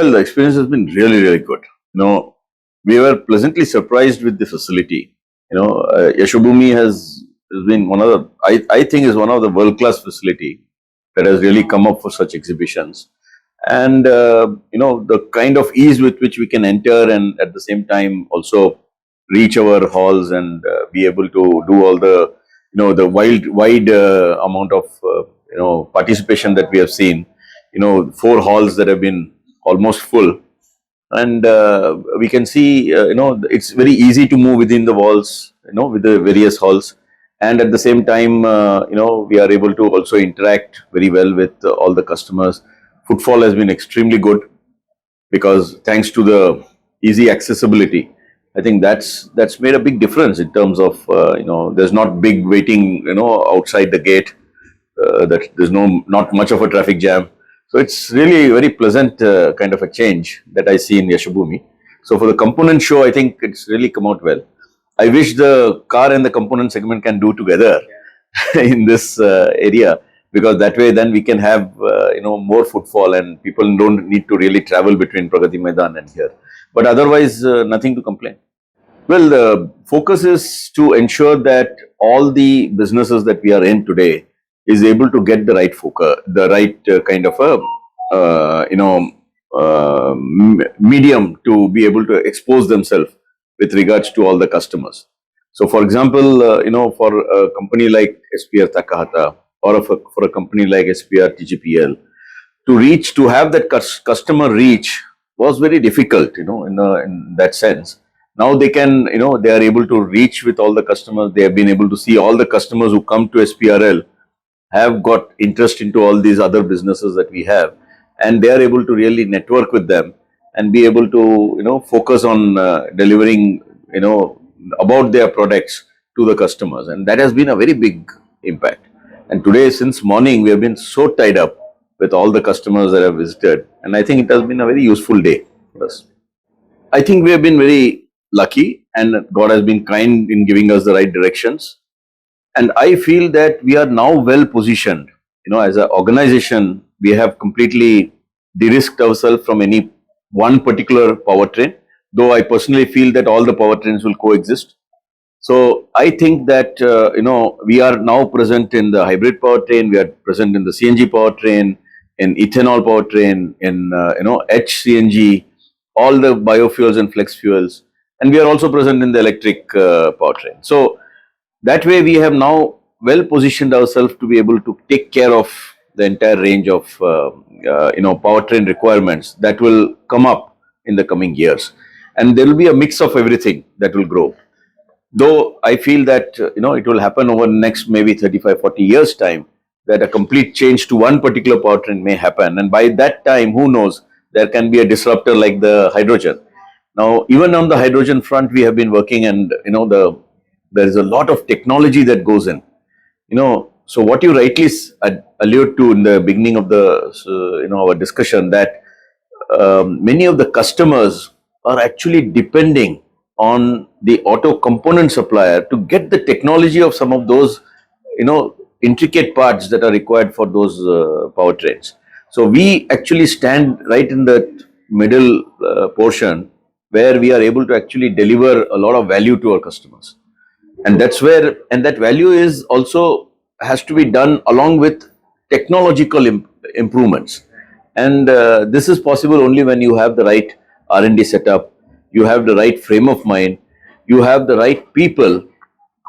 Well, the experience has been really, really good. We were pleasantly surprised with the facility. Yashobhumi has been one of the, I think is one of the world-class facility that has really come up for such exhibitions. And, the kind of ease with which we can enter and at the same time also reach our halls and be able to do all the, the wide amount of, participation that we have seen. 4 halls that have been almost full, and we can see it's very easy to move within the walls, with the various halls, and at the same time we are able to also interact very well with all the customers. Footfall has been extremely good because thanks to the easy accessibility, I think that's made a big difference in terms of there's not big waiting outside the gate, that there's not much of a traffic jam. So it's really very pleasant kind of a change that I see in Yashobhumi. So for the component show, I think it's really come out well. I wish the car and the component segment can do together in this area, because that way then we can have more footfall and people don't need to really travel between Pragati Maidan and here. But otherwise, nothing to complain. Well, the focus is to ensure that all the businesses that we are in today is able to get the right focus, the right kind of a medium to be able to expose themselves with regards to all the customers. So, for example, for a company like SPR Takahata or for a company like SPR TGPL, to have that customer reach was very difficult, in that sense. Now they can, they are able to reach with all the customers. They have been able to see all the customers who come to SPRL have got interest into all these other businesses that we have, and they are able to really network with them and be able to, focus on delivering, about their products to the customers, and that has been a very big impact. And today, since morning, we have been so tied up with all the customers that have visited, and I think it has been a very useful day for us. I think we have been very lucky, and God has been kind in giving us the right directions. And I feel that we are now well positioned. As an organization, we have completely de-risked ourselves from any one particular powertrain, though I personally feel that all the powertrains will coexist. So I think that, we are now present in the hybrid powertrain, we are present in the CNG powertrain, in ethanol powertrain, in, HCNG, all the biofuels and flex fuels, and we are also present in the electric powertrain. So that way we have now well positioned ourselves to be able to take care of the entire range of powertrain requirements that will come up in the coming years, and there will be a mix of everything that will grow. Though I feel that it will happen over the next maybe 35-40 years time, that a complete change to one particular powertrain may happen, and by that time, who knows, there can be a disruptor like the hydrogen. Now, even on the hydrogen front, we have been working, and there is a lot of technology that goes in. So what you rightly allude to in the beginning of the our discussion, that many of the customers are actually depending on the auto component supplier to get the technology of some of those intricate parts that are required for those powertrains. So we actually stand right in the middle portion where we are able to actually deliver a lot of value to our customers, and that's where, and that value is also has to be done along with technological improvements, and this is possible only when you have the right R&D setup, you have the right frame of mind, you have the right people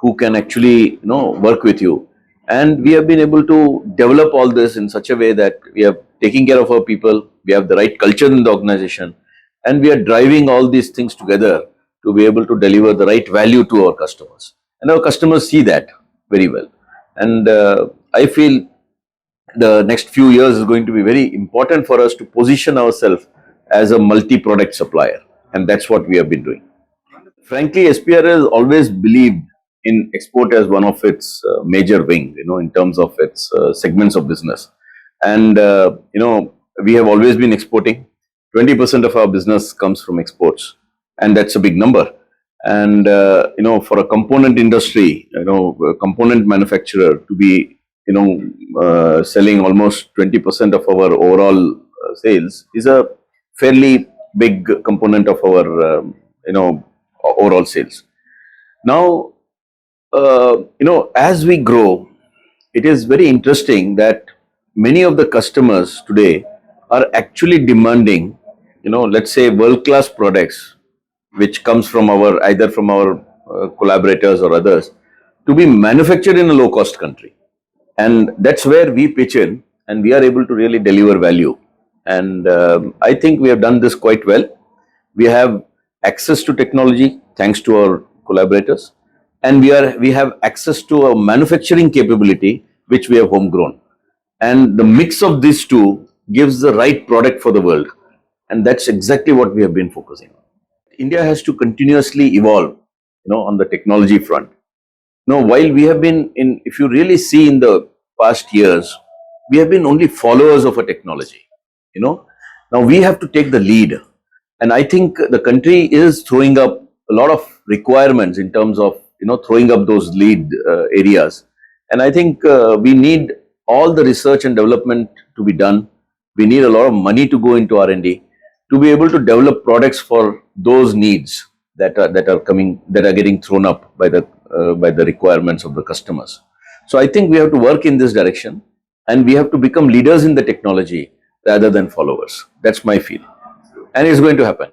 who can actually work with you. And we have been able to develop all this in such a way that we are taking care of our people, we have the right culture in the organization, and we are driving all these things together to be able to deliver the right value to our customers. And our customers see that very well. And I feel the next few years is going to be very important for us to position ourselves as a multi-product supplier, and that's what we have been doing. Frankly, SPR has always believed in export as one of its major wing, in terms of its segments of business. And, we have always been exporting. 20% of our business comes from exports, and that's a big number. And, for a component industry, a component manufacturer to be, selling almost 20% of our overall sales is a fairly big component of our overall sales. Now, as we grow, it is very interesting that many of the customers today are actually demanding, let's say world-class products, which comes from either from our collaborators or others, to be manufactured in a low-cost country. And that's where we pitch in, and we are able to really deliver value. And I think we have done this quite well. We have access to technology thanks to our collaborators, and we have access to a manufacturing capability which we have homegrown, and the mix of these two gives the right product for the world, and that's exactly what we have been focusing on. India has to continuously evolve, on the technology front. No, while we have been in, if you really see in the past years, we have been only followers of a technology. You know, now we have to take the lead, and I think the country is throwing up a lot of requirements in terms of throwing up those lead areas, and I think we need all the research and development to be done. We need a lot of money to go into R&D to be able to develop products for those needs that are getting thrown up by the requirements of the customers. So I think we have to work in this direction, and we have to become leaders in the technology rather than followers. That's my feel, and it's going to happen.